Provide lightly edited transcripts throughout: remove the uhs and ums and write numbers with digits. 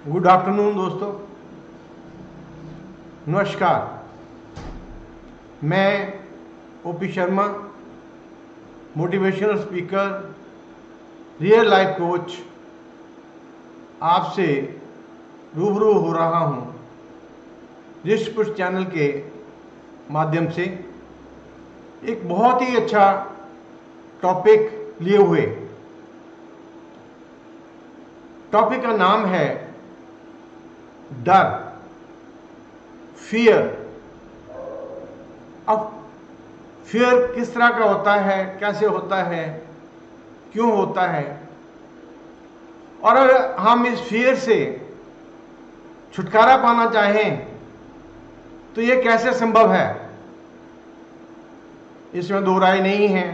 Good afternoon दोस्तों, नमस्कार। मैं OP Sharma, motivational speaker, real life coach, आपसे रूबरू हो रहा हूं रिस्ट पुश चैनल के माध्यम से एक बहुत ही अच्छा टॉपिक लिए हुए। टॉपिक का नाम है डर, फियर। अब फियर किस तरह का होता है, कैसे होता है, क्यों होता है, और अगर हम इस फियर से छुटकारा पाना चाहें तो ये कैसे संभव है। इसमें दो राय नहीं है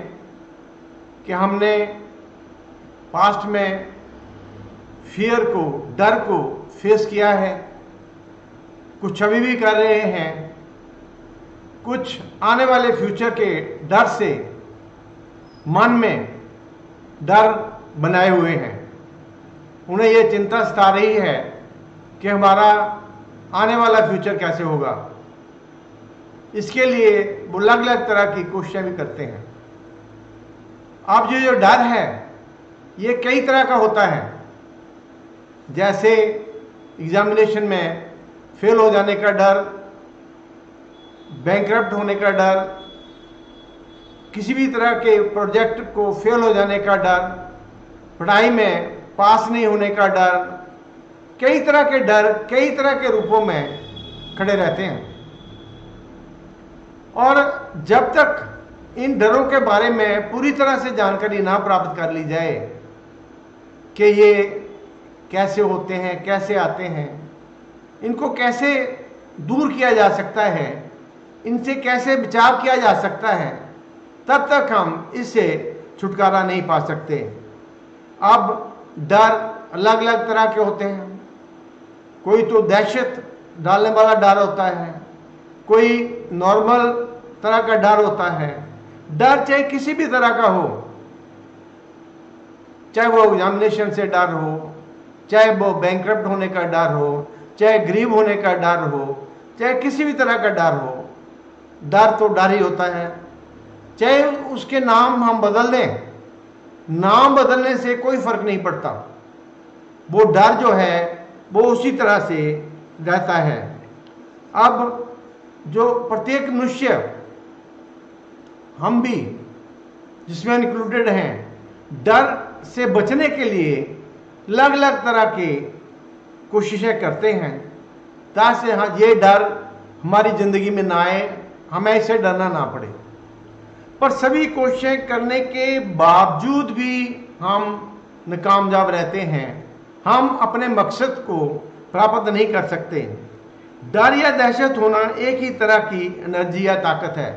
कि हमने पास्ट में फियर को, डर को फेस किया है, कुछ अभी भी कर रहे हैं, कुछ आने वाले फ्यूचर के डर से मन में डर बनाए हुए हैं। उन्हें यह चिंता सता रही है कि हमारा आने वाला फ्यूचर कैसे होगा। इसके लिए वो अलग अलग तरह की कोशिशें भी करते हैं। अब जो डर है ये कई तरह का होता है, जैसे एग्जामिनेशन में फेल हो जाने का डर, बैंकरप्ट होने का डर, किसी भी तरह के प्रोजेक्ट को फेल हो जाने का डर, पढ़ाई में पास नहीं होने का डर। कई तरह के डर कई तरह के रूपों में खड़े रहते हैं, और जब तक इन डरों के बारे में पूरी तरह से जानकारी ना प्राप्त कर ली जाए कि ये कैसे होते हैं, कैसे आते हैं, इनको कैसे दूर किया जा सकता है, इनसे कैसे बचाव किया जा सकता है, तब तक हम इससे छुटकारा नहीं पा सकते। अब डर अलग अलग तरह के होते हैं। कोई तो दहशत डालने वाला डर होता है, कोई नॉर्मल तरह का डर होता है। डर चाहे किसी भी तरह का हो, चाहे वो एग्जामिनेशन से डर हो, चाहे वो बैंकरप्ट होने का डर हो, चाहे गरीब होने का डर हो, चाहे किसी भी तरह का डर हो, डर तो डर ही होता है। चाहे उसके नाम हम बदल दें, नाम बदलने से कोई फर्क नहीं पड़ता, वो डर जो है वो उसी तरह से रहता है। अब जो प्रत्येक मनुष्य, हम भी जिसमें इंक्लूडेड हैं, डर से बचने के लिए अलग अलग तरह की कोशिशें करते हैं ताकि हाँ ये डर हमारी ज़िंदगी में ना आए, हमें इससे डरना ना पड़े। पर सभी कोशिशें करने के बावजूद भी हम नाकामयाब रहते हैं, हम अपने मकसद को प्राप्त नहीं कर सकते। डर या दहशत होना एक ही तरह की एनर्जी या ताकत है।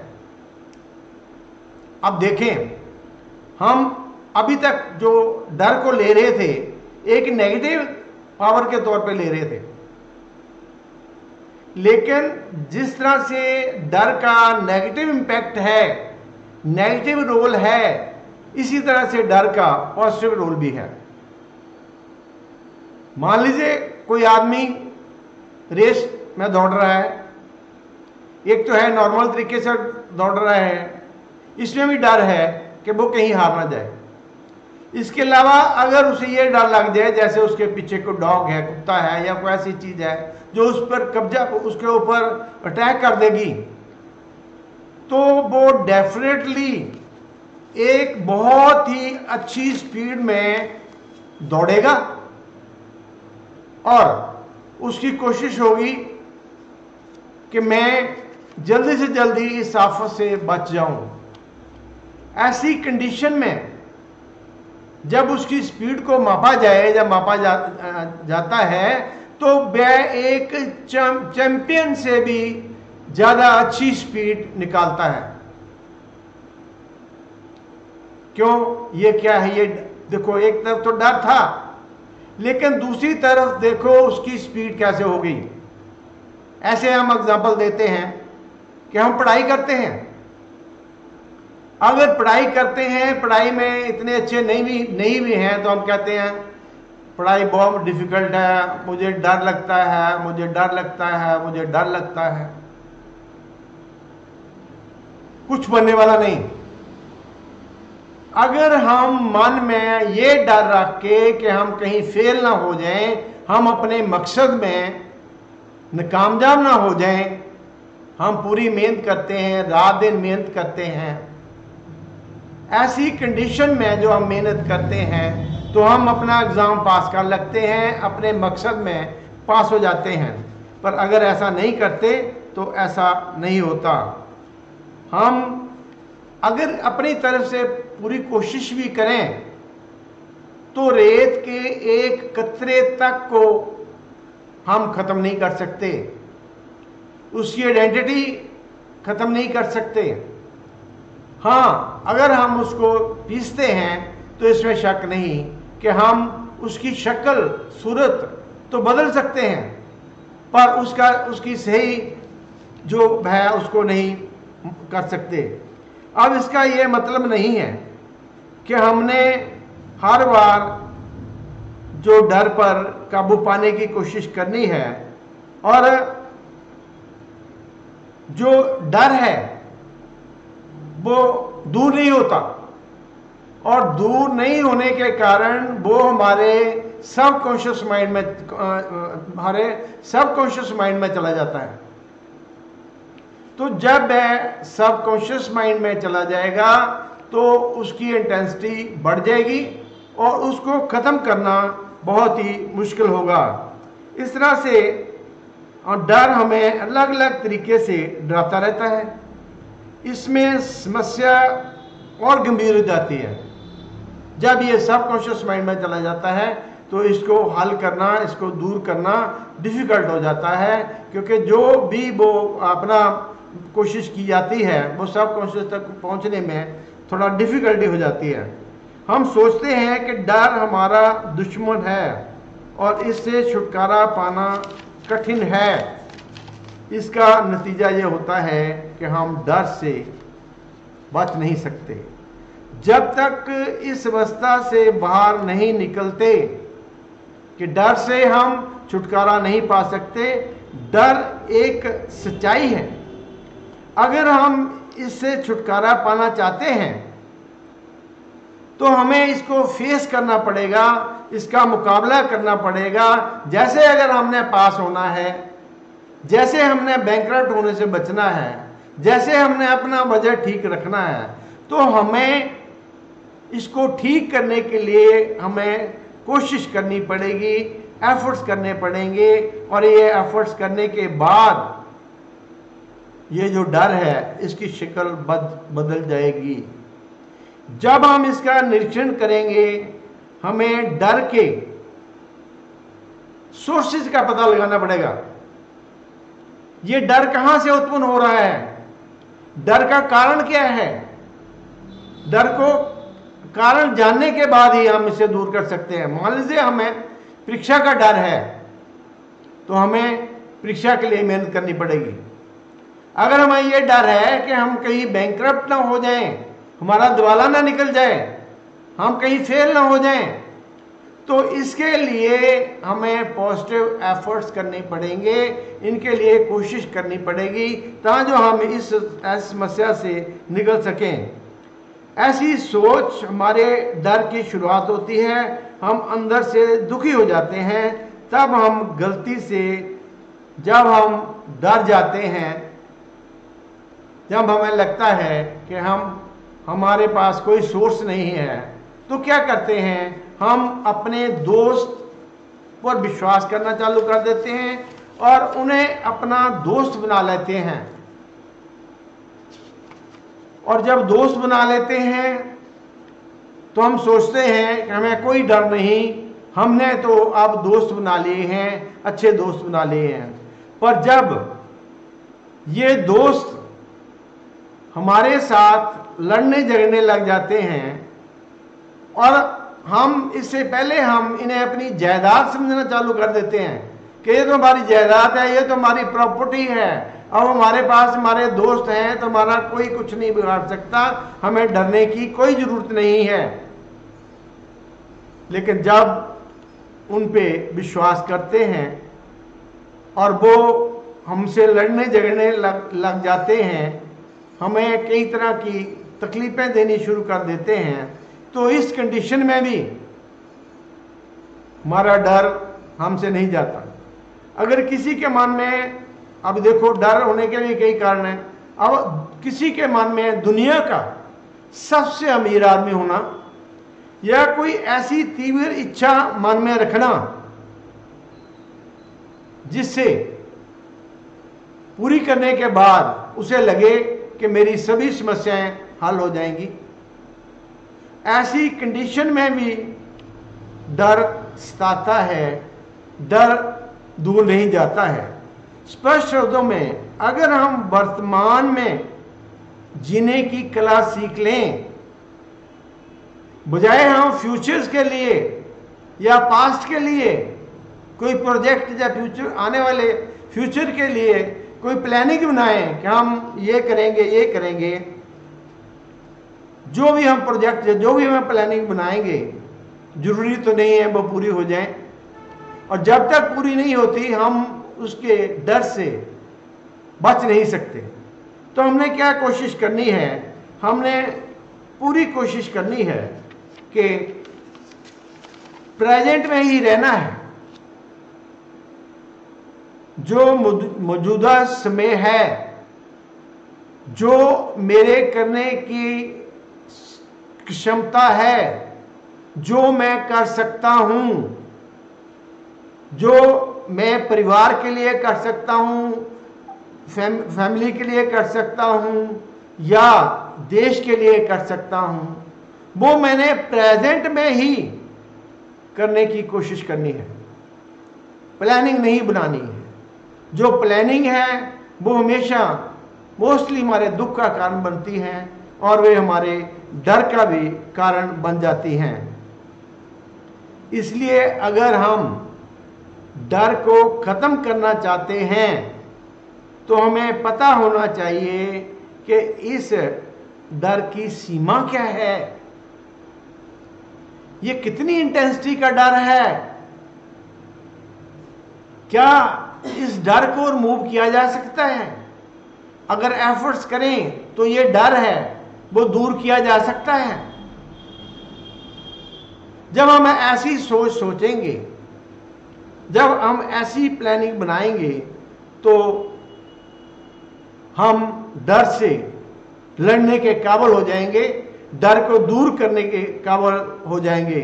अब देखें, हम अभी तक जो डर को ले रहे थे एक नेगेटिव पावर के तौर पे ले रहे थे, लेकिन जिस तरह से डर का नेगेटिव इंपैक्ट है, नेगेटिव रोल है, इसी तरह से डर का पॉजिटिव रोल भी है। मान लीजिए कोई आदमी रेस में दौड़ रहा है, एक तो है नॉर्मल तरीके से दौड़ रहा है, इसमें भी डर है कि वो कहीं हार ना जाए। इसके अलावा अगर उसे ये डर लग जाए जैसे उसके पीछे कोई डॉग है, कुत्ता है, या कोई ऐसी चीज है जो उस पर कब्जा, उसके ऊपर अटैक कर देगी, तो वो डेफिनेटली एक बहुत ही अच्छी स्पीड में दौड़ेगा और उसकी कोशिश होगी कि मैं जल्दी से जल्दी इस आफत से बच जाऊं। ऐसी कंडीशन में जब उसकी स्पीड को मापा जाए या मापा जाता है तो वह एक चैंपियन से भी ज्यादा अच्छी स्पीड निकालता है। क्यों? ये क्या है? ये देखो, एक तरफ तो डर था, लेकिन दूसरी तरफ देखो उसकी स्पीड कैसे हो गई। ऐसे हम एग्जांपल देते हैं कि हम पढ़ाई करते हैं, अगर पढ़ाई करते हैं, पढ़ाई में इतने अच्छे नहीं भी हैं, तो हम कहते हैं पढ़ाई बहुत डिफिकल्ट है, मुझे डर लगता है, मुझे डर लगता है, मुझे डर लगता है, कुछ बनने वाला नहीं। अगर हम मन में ये डर रख के कि हम कहीं फेल ना हो जाएं, हम अपने मकसद में नाकामयाब ना हो जाएं, हम पूरी मेहनत करते हैं, रात दिन मेहनत करते हैं, ऐसी कंडीशन में जो हम मेहनत करते हैं तो हम अपना एग्ज़ाम पास कर लगते हैं, अपने मकसद में पास हो जाते हैं। पर अगर ऐसा नहीं करते तो ऐसा नहीं होता। हम अगर अपनी तरफ से पूरी कोशिश भी करें तो रेत के एक कतरे तक को हम ख़त्म नहीं कर सकते, उसकी आइडेंटिटी ख़त्म नहीं कर सकते। हाँ, अगर हम उसको पीसते हैं तो इसमें शक नहीं कि हम उसकी शक्ल सूरत तो बदल सकते हैं, पर उसकी सही जो है उसको नहीं कर सकते। अब इसका ये मतलब नहीं है कि हमने हर बार जो डर पर काबू पाने की कोशिश करनी है, और जो डर है वो दूर नहीं होता, और दूर नहीं होने के कारण वो हमारे सबकॉन्शियस माइंड में चला जाता है। तो जब वह सबकॉन्शियस माइंड में चला जाएगा तो उसकी इंटेंसिटी बढ़ जाएगी और उसको ख़त्म करना बहुत ही मुश्किल होगा। इस तरह से डर हमें अलग अलग तरीके से डराता रहता है। इसमें समस्या और गंभीर हो जाती है जब ये सबकॉन्शियस माइंड में चला जाता है, तो इसको हल करना, इसको दूर करना डिफ़िकल्ट हो जाता है, क्योंकि जो भी वो अपना कोशिश की जाती है वो सबकॉन्शियस तक पहुंचने में थोड़ा डिफ़िकल्टी हो जाती है। हम सोचते हैं कि डर हमारा दुश्मन है और इससे छुटकारा पाना कठिन है। इसका नतीजा ये होता है कि हम डर से बच नहीं सकते। जब तक इस अवस्था से बाहर नहीं निकलते कि डर से हम छुटकारा नहीं पा सकते। डर एक सच्चाई है। अगर हम इससे छुटकारा पाना चाहते हैं तो हमें इसको फेस करना पड़ेगा, इसका मुकाबला करना पड़ेगा। जैसे अगर हमने पास होना है, जैसे हमने बैंकरप्ट होने से बचना है, जैसे हमने अपना बजट ठीक रखना है, तो हमें इसको ठीक करने के लिए हमें कोशिश करनी पड़ेगी, एफर्ट्स करने पड़ेंगे। और ये एफर्ट्स करने के बाद ये जो डर है इसकी शक्ल बदल जाएगी। जब हम इसका निरीक्षण करेंगे, हमें डर के सोर्सेज का पता लगाना पड़ेगा। ये डर कहां से उत्पन्न हो रहा है, डर का कारण क्या है। डर को कारण जानने के बाद ही हम इसे दूर कर सकते हैं। मान लीजिए हमें परीक्षा का डर है तो हमें परीक्षा के लिए मेहनत करनी पड़ेगी। अगर हमें यह डर है कि हम कहीं बैंकरप्ट ना हो जाएं, हमारा दिवाला ना निकल जाए, हम कहीं फेल ना हो जाएं, तो इसके लिए हमें पॉजिटिव एफर्ट्स करने पड़ेंगे, इनके लिए कोशिश करनी पड़ेगी ताकि हम इस समस्या से निकल सकें। ऐसी सोच हमारे डर की शुरुआत होती है। हम अंदर से दुखी हो जाते हैं तब हम गलती से, जब हम डर जाते हैं, जब हमें लगता है कि हमारे पास कोई सोर्स नहीं है, तो क्या करते हैं, हम अपने दोस्त पर विश्वास करना चालू कर देते हैं और उन्हें अपना दोस्त बना लेते हैं। और जब दोस्त बना लेते हैं तो हम सोचते हैं कि हमें कोई डर नहीं, हमने तो अब दोस्त बना लिए हैं, अच्छे दोस्त बना लिए हैं। पर जब ये दोस्त हमारे साथ लड़ने झगड़ने लग जाते हैं और हम इससे पहले हम इन्हें अपनी जायदाद समझना चालू कर देते हैं कि ये तो हमारी जायदाद है, ये तो हमारी प्रॉपर्टी है, अब हमारे पास हमारे दोस्त हैं तो हमारा कोई कुछ नहीं बिगाड़ सकता, हमें डरने की कोई जरूरत नहीं है। लेकिन जब उन पे विश्वास करते हैं और वो हमसे लड़ने झगड़ने लग जाते हैं, हमें कई तरह की तकलीफें देनी शुरू कर देते हैं, तो इस कंडीशन में भी हमारा डर हमसे नहीं जाता। अगर किसी के मन में, अब देखो डर होने के लिए कई कारण हैं, अब किसी के मन में दुनिया का सबसे अमीर आदमी होना या कोई ऐसी तीव्र इच्छा मन में रखना जिससे पूरी करने के बाद उसे लगे कि मेरी सभी समस्याएं हल हो जाएंगी, ऐसी कंडीशन में भी डर सताता है, डर दूर नहीं जाता है। स्पष्ट शब्दों में अगर हम वर्तमान में जीने की कला सीख लें, बजाय हम फ्यूचर्स के लिए या पास्ट के लिए कोई प्रोजेक्ट या फ्यूचर आने वाले फ्यूचर के लिए कोई प्लानिंग बनाएं कि हम ये करेंगे, जो भी हम प्रोजेक्ट या जो भी हम प्लानिंग बनाएंगे जरूरी तो नहीं है वो पूरी हो जाए, और जब तक पूरी नहीं होती हम उसके डर से बच नहीं सकते। तो हमने क्या कोशिश करनी है, हमने पूरी कोशिश करनी है कि प्रेजेंट में ही रहना है। जो मौजूदा समय है, जो मेरे करने की क्षमता है, जो मैं कर सकता हूं, जो मैं परिवार के लिए कर सकता हूं, फैमिली के लिए कर सकता हूं या देश के लिए कर सकता हूं, वो मैंने प्रेजेंट में ही करने की कोशिश करनी है। प्लानिंग नहीं बनानी है। जो प्लानिंग है वो हमेशा मोस्टली हमारे दुख का कारण बनती हैं और वे हमारे डर का भी कारण बन जाती हैं। इसलिए अगर हम डर को खत्म करना चाहते हैं तो हमें पता होना चाहिए कि इस डर की सीमा क्या है, ये कितनी इंटेंसिटी का डर है, क्या इस डर को रिमूव किया जा सकता है? अगर एफर्ट्स करें तो ये डर है वो दूर किया जा सकता है। जब हम ऐसी सोच सोचेंगे, जब हम ऐसी प्लानिंग बनाएंगे तो हम डर से लड़ने के काबिल हो जाएंगे, डर को दूर करने के काबिल हो जाएंगे।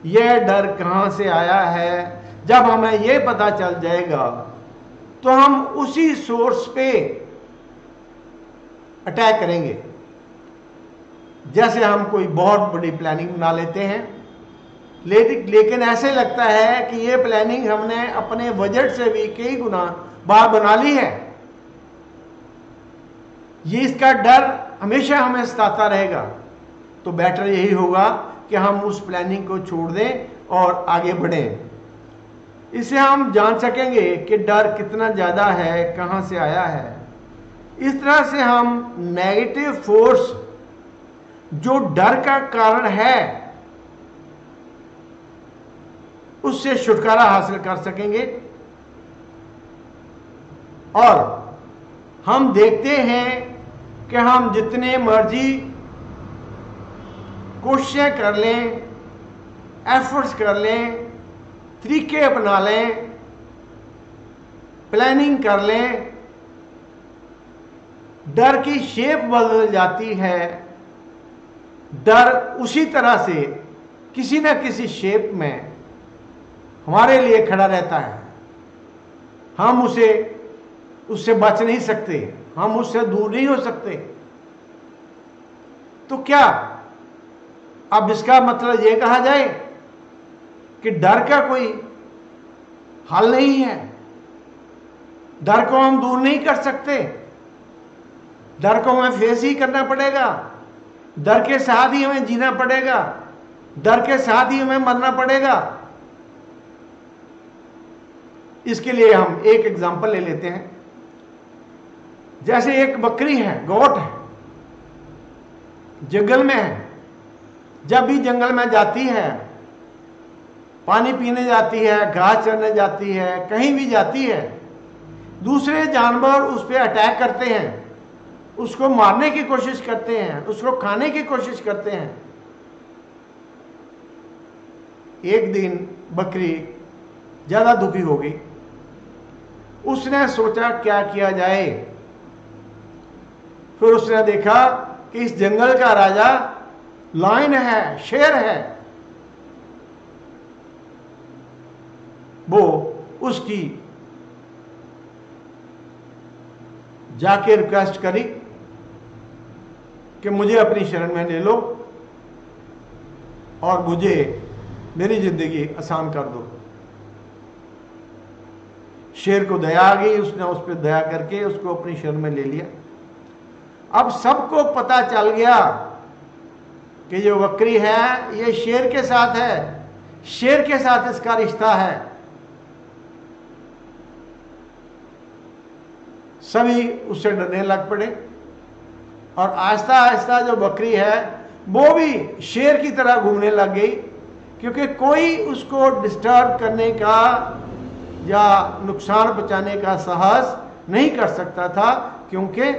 यह डर कहां से आया है, जब हमें यह पता चल जाएगा तो हम उसी सोर्स पे अटैक करेंगे। जैसे हम कोई बहुत बड़ी प्लानिंग बना लेते हैं, लेकिन ऐसे लगता है कि ये प्लानिंग हमने अपने बजट से भी कई गुना बाहर बना ली है। ये इसका डर हमेशा हमें सताता रहेगा। तो बेटर यही होगा कि हम उस प्लानिंग को छोड़ दें और आगे बढ़ें। इससे हम जान सकेंगे कि डर कितना ज़्यादा है, कहाँ से आया है। इस तरह से हम नेगेटिव फोर्स जो डर का कारण है उससे छुटकारा हासिल कर सकेंगे। और हम देखते हैं कि हम जितने मर्जी कोशिशें कर लें, एफर्ट्स कर लें, तरीके अपना लें, प्लानिंग कर लें, डर की शेप बदल जाती है। डर उसी तरह से किसी न किसी शेप में हमारे लिए खड़ा रहता है। हम उससे बच नहीं सकते, हम उससे दूर नहीं हो सकते। तो क्या अब इसका मतलब यह कहा जाए कि डर का कोई हल नहीं है, डर को हम दूर नहीं कर सकते, डर को हमें फेस ही करना पड़ेगा, डर के साथ ही हमें जीना पड़ेगा, डर के साथ ही हमें मरना पड़ेगा? इसके लिए हम एक एग्जांपल ले लेते हैं। जैसे एक बकरी है, गोट है, जंगल में है। जब भी जंगल में जाती है पानी पीने जाती है, घास चरने जाती है, कहीं भी जाती है, दूसरे जानवर उस पर अटैक करते हैं, उसको मारने की कोशिश करते हैं, उसको खाने की कोशिश करते हैं। एक दिन बकरी ज्यादा दुखी हो गई, उसने सोचा क्या किया जाए। फिर उसने देखा कि इस जंगल का राजा लायन है, शेर है, वो उसकी जाके रिक्वेस्ट करी कि मुझे अपनी शरण में ले लो और मुझे मेरी जिंदगी आसान कर दो। शेर को दया आ गई, उसने उस पर दया करके उसको अपनी शरण में ले लिया। अब सबको पता चल गया कि जो बकरी है ये शेर के साथ है, शेर के साथ इसका रिश्ता है। सभी उससे डरने लग पड़े और आहिस्ता आहिस्ता जो बकरी है वो भी शेर की तरह घूमने लग गई, क्योंकि कोई उसको डिस्टर्ब करने का या नुकसान पहुंचाने का साहस नहीं कर सकता था, क्योंकि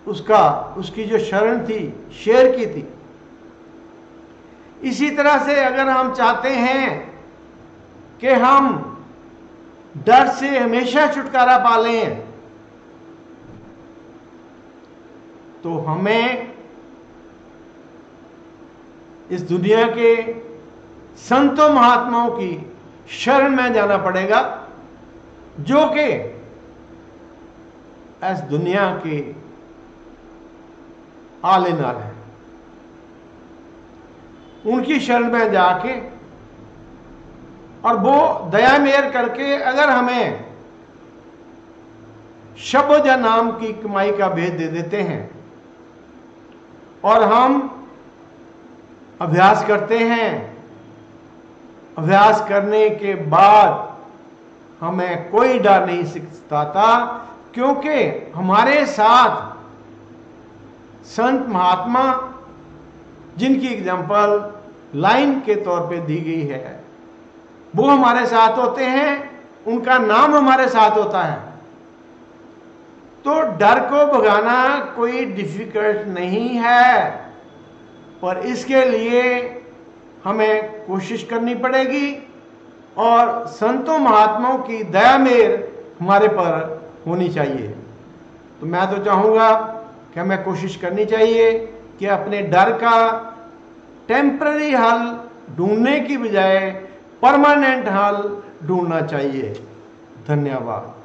उसकी जो शरण थी शेर की थी। इसी तरह से अगर हम चाहते हैं कि हम डर से हमेशा छुटकारा पा लें, तो हमें इस दुनिया के संतों महात्माओं की शरण में जाना पड़ेगा, जो कि इस दुनिया के आले नाल है। उनकी शरण में जाके और वो दया मेहर करके अगर हमें शब्द या नाम की कमाई का भेद दे देते हैं और हम अभ्यास करते हैं, अभ्यास करने के बाद हमें कोई डर नहीं सताता, क्योंकि हमारे साथ संत महात्मा जिनकी एग्जाम्पल लाइन के तौर पे दी गई है वो हमारे साथ होते हैं, उनका नाम हमारे साथ होता है। तो डर को भगाना कोई डिफिकल्ट नहीं है, पर इसके लिए हमें कोशिश करनी पड़ेगी और संतों महात्माओं की दया मेहर हमारे पर होनी चाहिए। तो मैं तो चाहूँगा कि हमें कोशिश करनी चाहिए कि अपने डर का टेम्पररी हल ढूंढने की बजाय परमानेंट हल ढूंढना चाहिए। धन्यवाद।